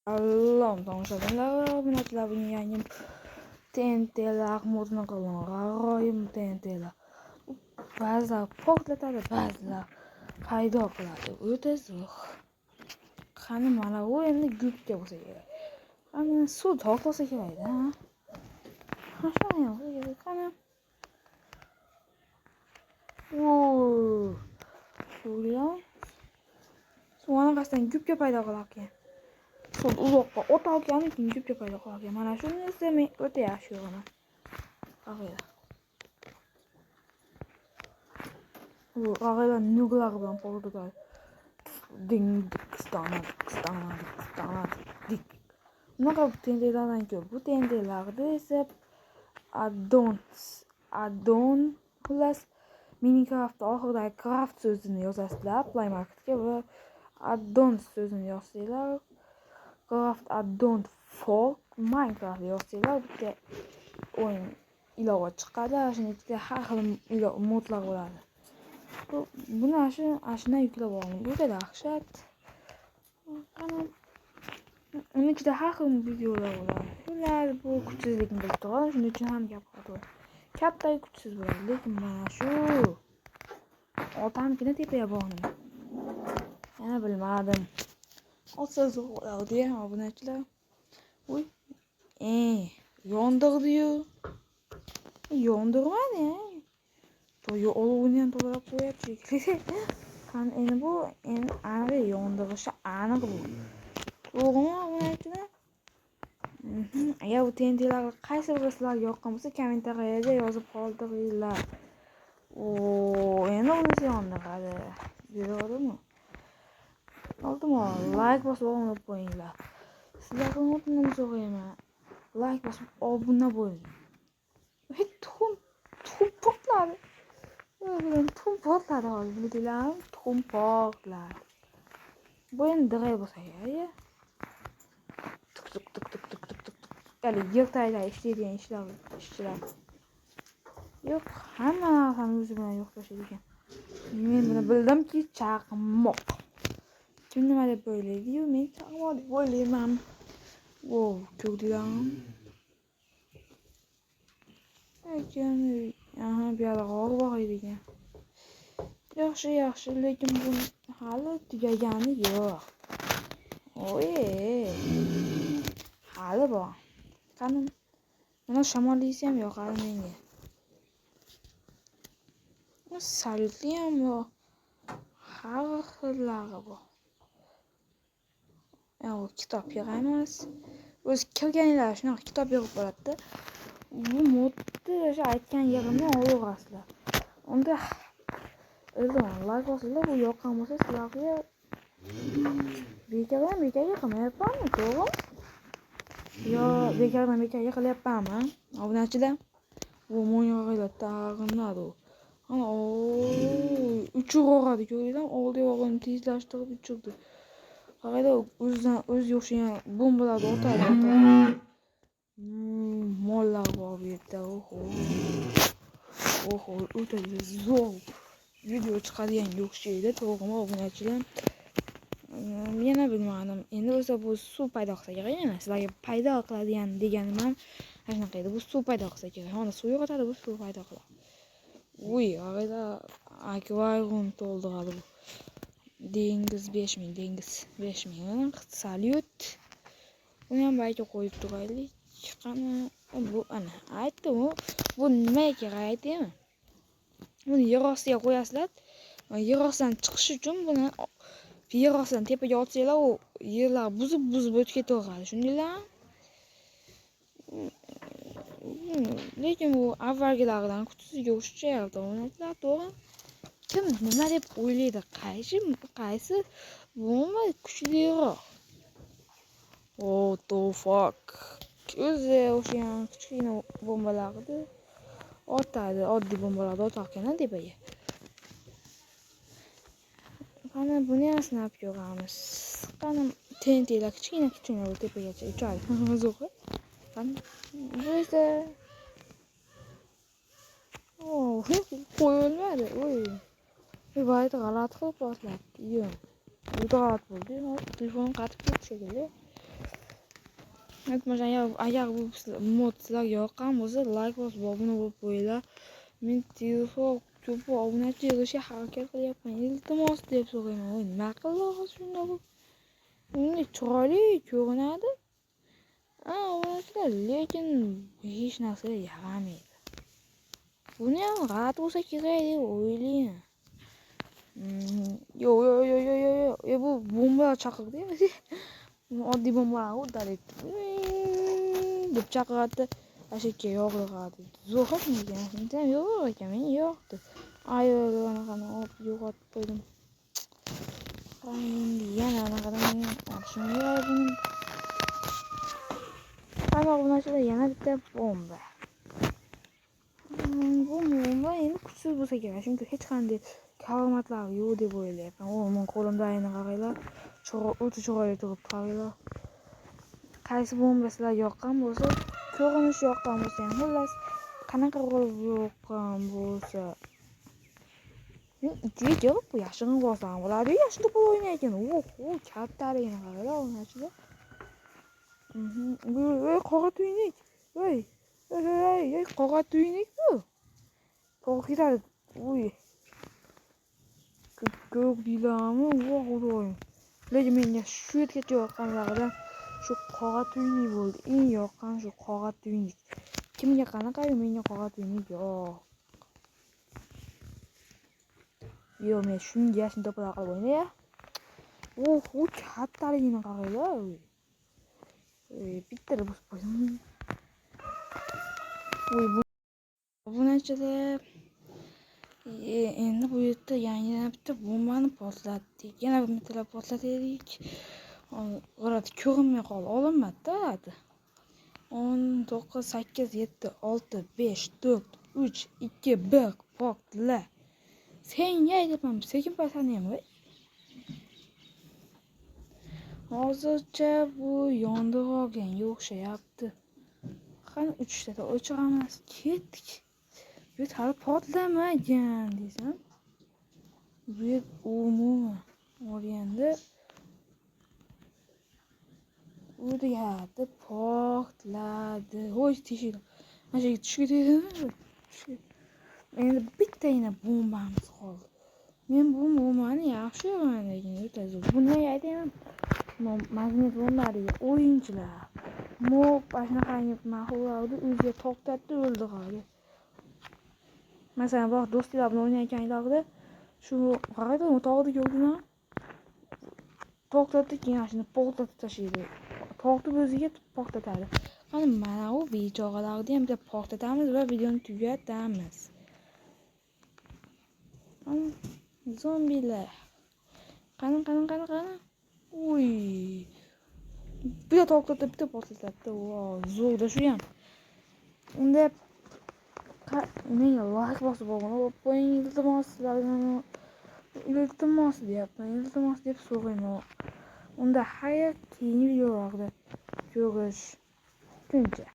Salom tomoshabinlar, obunachilar, buning yangi TNT'lar modini qilaman. G'aroyib TNT'lar. Ba'zilar portlatadi, ba'zilar paydo qiladi. O'ta zo'r. Qani mana u endi gubka bo'lsa kerak. Qani suv tortsa kerak-da. Ha, shuni ham kerak. Qani. Suvlar. Suvni qasdan gubka paydo qilarkan. Suv uzoqqa o'tarkan gubka paydo qilarkan. Mana shuni esa men o'ta yaxshi ko'raman. Qaranglar. Qaranglar nurlar bilan portlatadi. Ding dik. Bunaqa TNT'lardan ko'p. Bu TNT'larda esa addon xullas Minecraft oxiridagi craft so'zini yozasizlar Play Marketga va addon so'zini yozsanglar craft addon for Minecraft yozsanglar bitta o'yin ilova chiqadi. Shuning ichida har xil modlar bo'ladi. Buni ashuna yuklab olaman. Bu juda dahshat. Uning ichida har xil videolar bo'ladi. Ular bu kuchsizlikni bilib turadi, shuning uchun ham gapiradi. Katta kuchsiz bo'ladi, lekin mana shu otamkina tepaga bordim. Yana bilmadim. Olsa zo'r bo'lardi, obunachilar. Uy. Yondirdi-yu. Yondirmadi. To'yi olovini ham to'g'rilab qo'yapti. Qani endi bu aniq yondirishi aniq bu. To'g'rimi obunachilar? Agar bu TNT'lar qaysi biri sizlarga yoqqan bo'lsa, kommentariyada yozib qoldiringlar. Endi uni yondiradi. Bo'ladimi? Iltimos, like bosib obuna bo'linglar. Sizlardan o'tinib so'rayman. Like bosib obuna bo'ling. Tuxum portladi. Tuxum portladi hozir, bildinglarmi? Tuxum portladi. Bu endi diray bo'lsa kerak. Ya'ni yerda ishlaydigan ishchilar. Yo'q, hamma narsani o'zi bilan yo'qlashadi ekan. Men buni bildimki, chaqmoq. Kim nima deb o'ylaydi-yu, men chaqmoq deb o'ylayman. Ko'rdinglarmi? Bu yerda g'or bor ekan. Yaxshi, lekin bu hali tugagani yo'q. Hali bor. Qani, mana shamollisi ham yoqadi menga. Salyutli ham bor. Har xillari bor. Kitob kerak emas. O'zi kirganinglar shunaqa kitob yig'ib bo'ladi-da. Bu modni o'sha aytgan yerimni olaverasizlar. Unda like bosinglar, bu yoqqan bo'lsa sizlarga bekorga qilmayapmanmi, to'g'rimi? Yo, bekordan qilyapmanmi? Obunachilar. Bu mo'yog'inglar tag'inadi. Uchiradi, ko'rdinglarmi? Oldi yog'ini tezlashtirib uchirdi. Qaranglar, o'z yo'shigan bombalarni otadi. Mollar bor bu yerda. O'ta zo'r video chiqadigan o'xshaydi, to'g'rimi obunachilar? Yana bilmadim. Endi o'zi bu suv paydo qilsa kerak, yana sizlarga paydo qiladigan deganim ham shunaqa edi. Bu suv paydo qilsa kerak. Mana suv yo'qotadi, bu suv paydo qiladi. Qaranglar, akvarium to'ldiradi bu. Dengiz 5000. Salyut. Uni ham bayga qo'yib turaylik. Qani bu ana aytdim, bu nimaga kerak aytaymi? Buni yer ostiga qo'yasizlar. Yer ostidan chiqish uchun buni yer ostidan tepaga otsanglar, u yerlar buzib o'tib ketaveradi. Shundaylarmi? Lekin bu avvalgilaridan kuchsizga o'xshayapti, obunachilar, to'g'ri? Kim nima deb o'ylaydi? Qaysi bomba kuchliroq? The fuck. O'zi o'sha kichkina bombalarni otadi, oddiy bombalarni otarkan tepaga. Qani buni ham sinab ko'ramiz. Qani TNT'lar kichkina tepagacha uchadi. Zo'q. Qani bu esa qo'yilmadi. Bayt g'alati qilib portlatdi. Yo'q. Bu g'alati bo'ldi. Telefon qatib ketdi shekilli. Iltimos agar bu mod sizlarga yoqqan bo'lsa, like bosib obuna bo'lib qo'yinglar. Men telefon ko'p obunachi yig'ishga harakat qilyapman. Iltimos deb so'rayman. Voy, nima qilasiz shunda bu? Uni chiroyli ko'rinadi. Obunachilar, lekin hech narsa yaramaydi. Buni ham g'alati bo'lsa kerak deb o'ylayman. Yo. Bu bomba chaqirdi. Oddiy bombalar uddaladi. Deb chaqiradi. Ashakka yo'g'iradi. Zo'rmikan? Mendan yo'q ekan, men yo'qdi. Qani olib yo'qotib qo'ydim. Endi yana anaqadan olishim kerak buni. Qani obunachilar, yana bitta bomba. Bu bomba endi kuchsiz bo'lsa kerak, chunki hech qanday kalomatlari yo'q deb o'ylayapman. Men qo'limdagini qaranglar. O'ta chiroyli turibdi, qaranglar. Qaysi bomba sizlarga yoqqan bo'lsa, ko'rinishi yoqqan bo'lsa ham, xullas qanaqa qilib yoqqan bo'lsa, men ichiga kirib bu yashirin borsam bo'ladi. Yashin to'pol o'ynaykan. Kattaligini qaranglar, obunachilar. Qora tuynik. Voy, qora tuynik bu. To'g'ri ketadi. Ko'rdinglarmi? Xudoyim. Lekin menga shu yergacha yoqqanlaridan shu qora tuynik bo'ldi. Eng yoqqan shu qora tuynik. Kimga qanaqa, menga qora tuynik yo'q. Men shunga yashin to'polon qilib o'ynay. Kattaligini qaranglar. Bitta bosib qo'ydim. Bu obunachilar. Endi bu yerda yana bitta bombani portlatdik. Yana bir marta portlatdik. Ko'rinmay qoldi. Olinmadi-da. 10, 9, 8, 7, 6, 5, 4, 3, 2, 1 portla. Senga aytaman, sekin pasani ham. Hozircha bu yondiq olganga o'xshayapti. Qani 3 ta o'chiramiz, ketdik. Bu hali portlamagan desam. Bu umuman olganda uriyapti, portladi. Voy, teshik. Mana shu tushga tegdimi? Endi bittagina bombamiz qoldi. Men bu bombani yaxshi ko'raman, lekin o'ta zo'r. Buni aytaman. Magnit bombalari o'yinchilar. Ashnaqangi mahsulotni o'ziga to'xtatdi, o'ldiradi. Masalan, bor do'stlar bilan o'ynayotganlarida shu qaraydi, tog'ni ko'rdinglar. To'xtatdi, keyin shuni portlatib tashlaydi. Tog'ni o'ziga portlatadi. Qani mana u bechoralarni ham bitta portlatamiz va videoni tugatamiz. Zombilar. Qani. Bitta to'xtatib, bitta portlatadi. Zo'rda shu ham. Unda menga like bosib qo'ying, iltimos sizlardan. Iltimos deyapman. Iltimos deb so'rayman. Unda hayot keyingi videolarda ko'rishguncha.